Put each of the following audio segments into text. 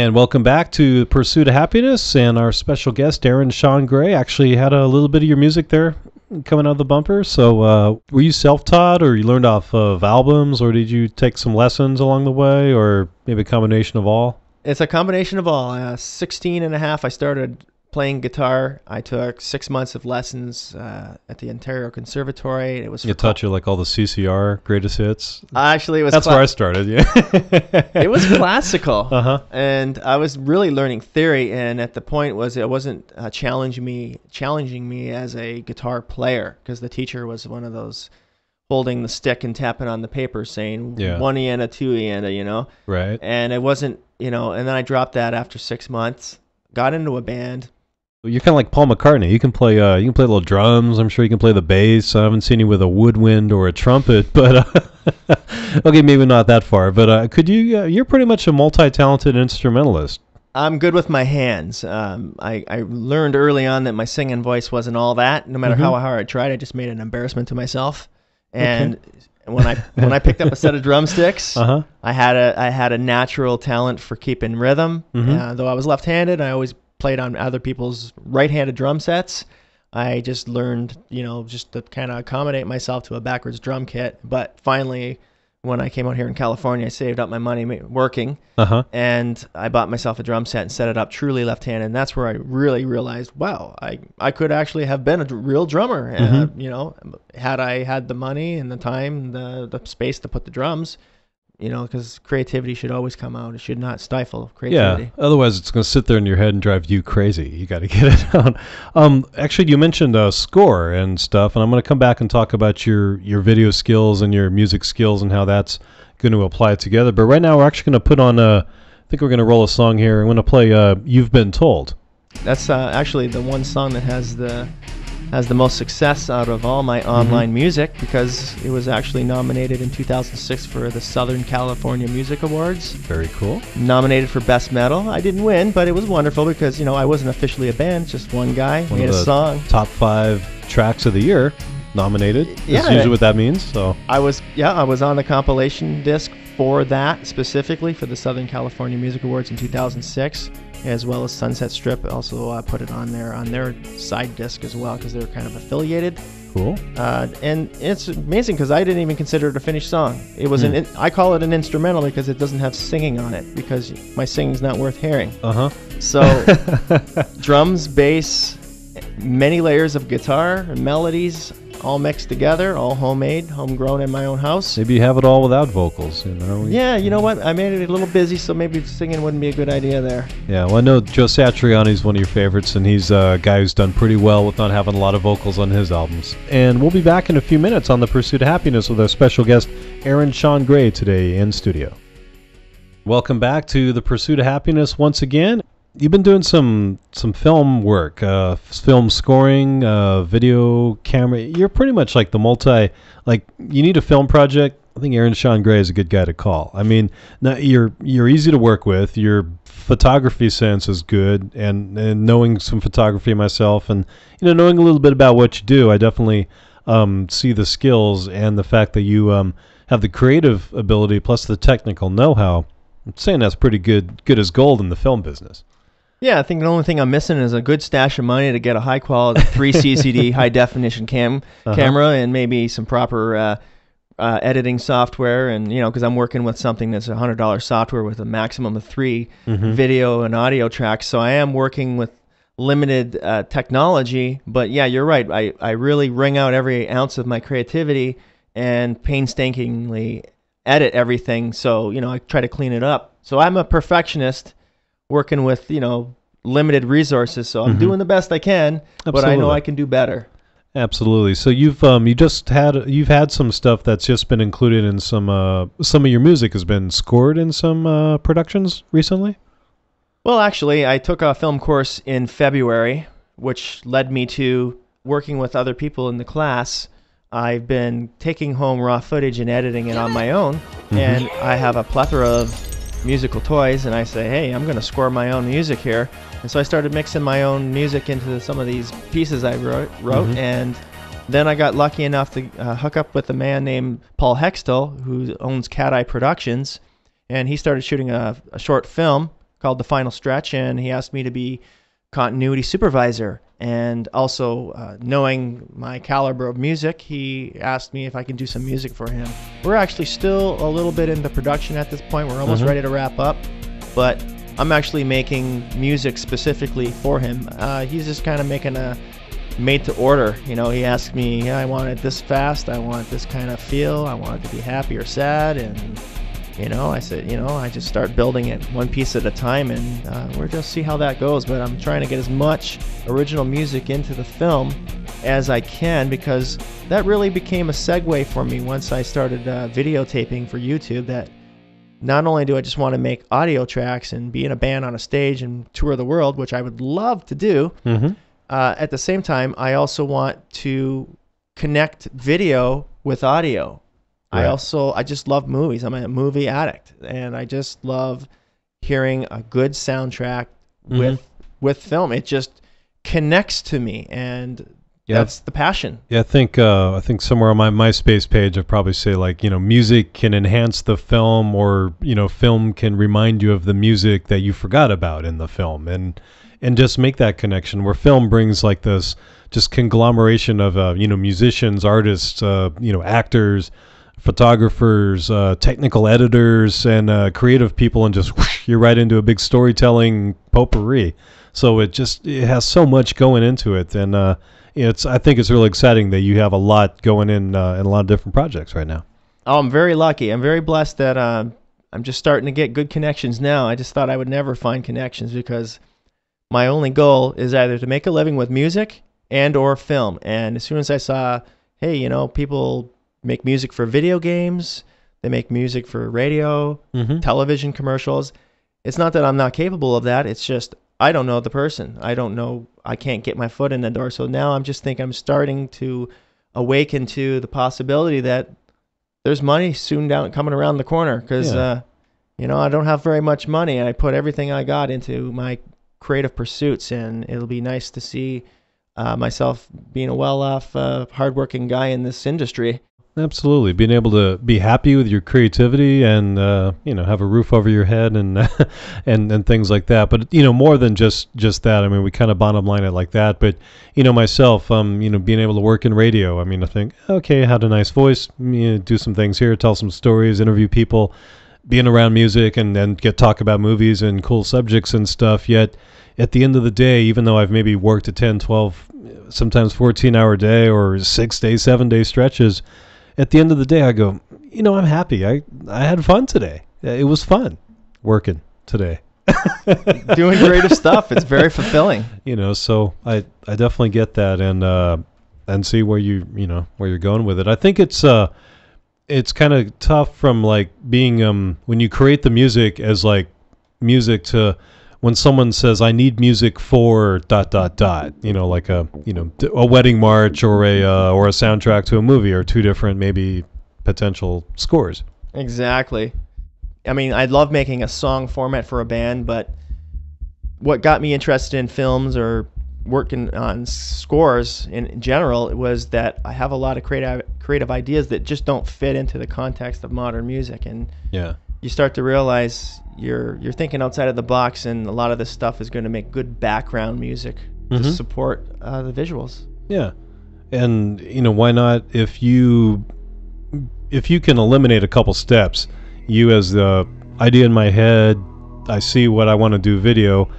And welcome back to Pursuit of Happiness, and our special guest, Shawn Gray, actually had a little bit of your music there coming out of the bumper. So were you self-taught, or you learned off of albums, or did you take some lessons along the way, or maybe a combination of all? It's a combination of all. 16 and a half, I started playing guitar. I took 6 months of lessons at the Ontario Conservatory. It was you taught you like all the CCR greatest hits. Actually, it was that's where I started. Yeah, it was classical, and I was really learning theory. And at the point was it wasn't challenging me as a guitar player, because the teacher was one of those holding the stick and tapping on the paper saying 1 E and a 2 E and a, right. And it wasn't, and then I dropped that after 6 months. Got into a band. You're kind of like Paul McCartney. You can play little drums. I'm sure you can play the bass. I haven't seen you with a woodwind or a trumpet, but okay, maybe not that far. But could you? You're pretty much a multi-talented instrumentalist. I'm good with my hands. I learned early on that my singing voice wasn't all that. No matter how hard I tried, I just made an embarrassment to myself. And when I picked up a set of drumsticks, I had a natural talent for keeping rhythm. Though I was left-handed, I always played on other people's right-handed drum sets. I just learned, just to kind of accommodate myself to a backwards drum kit. But finally, when I came out here in California, I saved up my money working, and I bought myself a drum set and set it up truly left-handed. And that's where I really realized, wow, I could actually have been a real drummer. Had I had the money and the time, the space to put the drums. Because creativity should always come out. It should not stifle creativity. Yeah, otherwise it's going to sit there in your head and drive you crazy. You got to get it out. Actually, you mentioned score and stuff, and I'm going to come back and talk about your video skills and your music skills and how that's going to apply together. But right now we're actually going to put on I think we're going to roll a song here. I'm going to play You've Been Told. That's actually the one song that has the most success out of all my online music, because it was actually nominated in 2006 for the Southern California Music Awards. Very cool. Nominated for Best Metal. I didn't win, but it was wonderful because, I wasn't officially a band, just one guy made a song. Top 5 tracks of the year nominated. That's usually what that means. So I was on the compilation disc for that, specifically for the Southern California Music Awards in 2006. As well as Sunset Strip also put it on their side disc as well, because they're kind of affiliated. Cool. And it's amazing because I didn't even consider it a finished song. It was I call it an instrumental because it doesn't have singing on it, because my singing's not worth hearing. So drums, bass, many layers of guitar and melodies, all mixed together, all homemade, homegrown in my own house. Maybe you have it all without vocals, Yeah, you know what? I made it a little busy, so maybe singing wouldn't be a good idea there. Yeah, well, I know Joe Satriani's one of your favorites, and he's a guy who's done pretty well with not having a lot of vocals on his albums. And we'll be back in a few minutes on The Pursuit of Happiness with our special guest, Shawn Gray, today in studio. Welcome back to The Pursuit of Happiness once again. You've been doing some film work, film scoring, video camera. You're pretty much like you need a film project. I think Shawn Gray is a good guy to call. I mean, you're easy to work with. Your photography sense is good, and knowing some photography myself, and knowing a little bit about what you do, I definitely see the skills and the fact that you have the creative ability plus the technical know-how. I'm saying that's pretty good as gold in the film business. Yeah, I think the only thing I'm missing is a good stash of money to get a high-quality 3 CCD high-definition camera, and maybe some proper editing software. And because I'm working with something that's $100 software with a maximum of 3 video and audio tracks, so I am working with limited technology. But yeah, you're right. I really wring out every ounce of my creativity and painstakingly edit everything. So I try to clean it up. So I'm a perfectionist, working with limited resources, so I'm doing the best I can. Absolutely. But I know I can do better. Absolutely. So you've had some stuff that's just been included in some of your music has been scored in some productions recently? Well, actually, I took a film course in February, which led me to working with other people in the class. I've been taking home raw footage and editing it on my own, and I have a plethora of musical toys, and I say, hey, I'm going to score my own music here. And so I started mixing my own music into some of these pieces I wrote and then I got lucky enough to hook up with a man named Paul Hextall, who owns Cat Eye Productions, and he started shooting a short film called The Final Stretch, and he asked me to be continuity supervisor. And also, knowing my caliber of music, he asked me if I can do some music for him. We're actually still a little bit in the production at this point. We're almost ready to wrap up, but I'm actually making music specifically for him. He's just kind of making a made to order. You know, he asked me, yeah, I want it this fast, I want this kind of feel, I want it to be happy or sad, and you know, I said, you know, I just start building it one piece at a time, and we'll just see how that goes. But I'm trying to get as much original music into the film as I can, because that really became a segue for me once I started videotaping for YouTube, that not only do I just want to make audio tracks and be in a band on a stage and tour the world, which I would love to do, at the same time, I also want to connect video with audio. Right. I just love movies. I'm a movie addict, and I just love hearing a good soundtrack with film. It just connects to me, and that's the passion. Yeah, I think somewhere on my MySpace page I'd probably say, like, you know, music can enhance the film, or, you know, film can remind you of the music that you forgot about in the film, and just make that connection, where film brings like this just conglomeration of you know, musicians, artists, you know, actors, photographers, technical editors, and creative people, and just whoosh, you're right into a big storytelling potpourri. So it has so much going into it, and I think it's really exciting that you have a lot going in a lot of different projects right now. Oh, I'm very lucky. I'm very blessed that I'm just starting to get good connections now. I just thought I would never find connections, because my only goal is either to make a living with music and or film. And as soon as I saw, hey, you know, people make music for video games, they make music for radio, television commercials. It's not that I'm not capable of that. It's just I don't know the person. I can't get my foot in the door. So now I'm just thinking I'm starting to awaken to the possibility that there's money soon coming around the corner, because you know, I don't have very much money, and I put everything I got into my creative pursuits, and it'll be nice to see myself being a well-off, hardworking guy in this industry. Absolutely, being able to be happy with your creativity, and you know, have a roof over your head, and and things like that. But you know, more than just that. I mean, we kind of bottom line it like that. But you know, myself, you know, being able to work in radio. I mean, I think, okay, I had a nice voice. You know, do some things here, tell some stories, interview people, being around music, and then talk about movies and cool subjects and stuff. Yet at the end of the day, even though I've maybe worked a 10, 12, sometimes 14-hour day, or 6-day, 7-day stretches, at the end of the day, I go, you know, I'm happy. I had fun today. It was fun working today. Doing creative stuff. It's very fulfilling. You know, so I definitely get that, and see where where you're going with it. I think it's kind of tough from like being when you create the music as like music to when someone says, I need music for ... you know, like a wedding march, or a soundtrack to a movie, or two different maybe potential scores. Exactly. I mean, I love making a song format for a band, but what got me interested in films or working on scores in general was that I have a lot of creative ideas that just don't fit into the context of modern music, and you start to realize you're thinking outside of the box, and a lot of this stuff is going to make good background music to support the visuals. Yeah, and you know, why not? If you can eliminate a couple steps, you as the idea in my head, I see what I want to do video.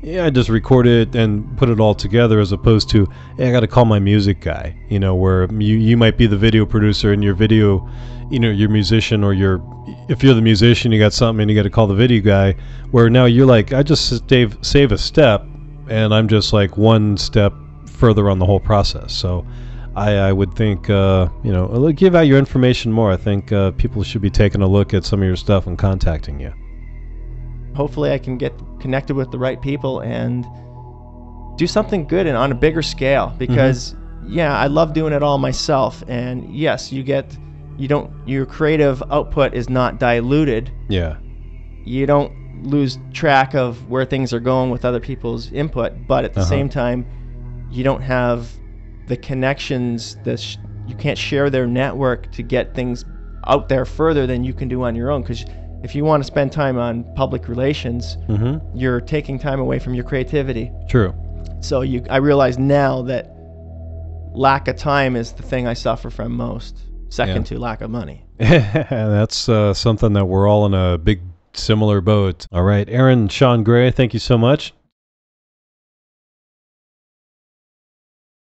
Yeah, I just record it and put it all together, as opposed to, hey, I got to call my music guy. You know, where you might be the video producer, and your video, you know, your musician, or if you're the musician, you got something and you got to call the video guy. Where now you're like, I just save a step, and I'm just like one step further on the whole process. So I would think, you know, give out your information more. I think people should be taking a look at some of your stuff and contacting you. Hopefully I can get connected with the right people and do something good and on a bigger scale, because yeah, I love doing it all myself, and yes, your creative output is not diluted. Yeah. You don't lose track of where things are going with other people's input, but at the same time, you don't have the connections, you can't share their network to get things out there further than you can do on your own, because if you want to spend time on public relations, Mm-hmm. you're taking time away from your creativity. True. So I realize now that lack of time is the thing I suffer from most, second to lack of money. That's something that we're all in a big similar boat. All right, Aaron, Shawn Gray, thank you so much.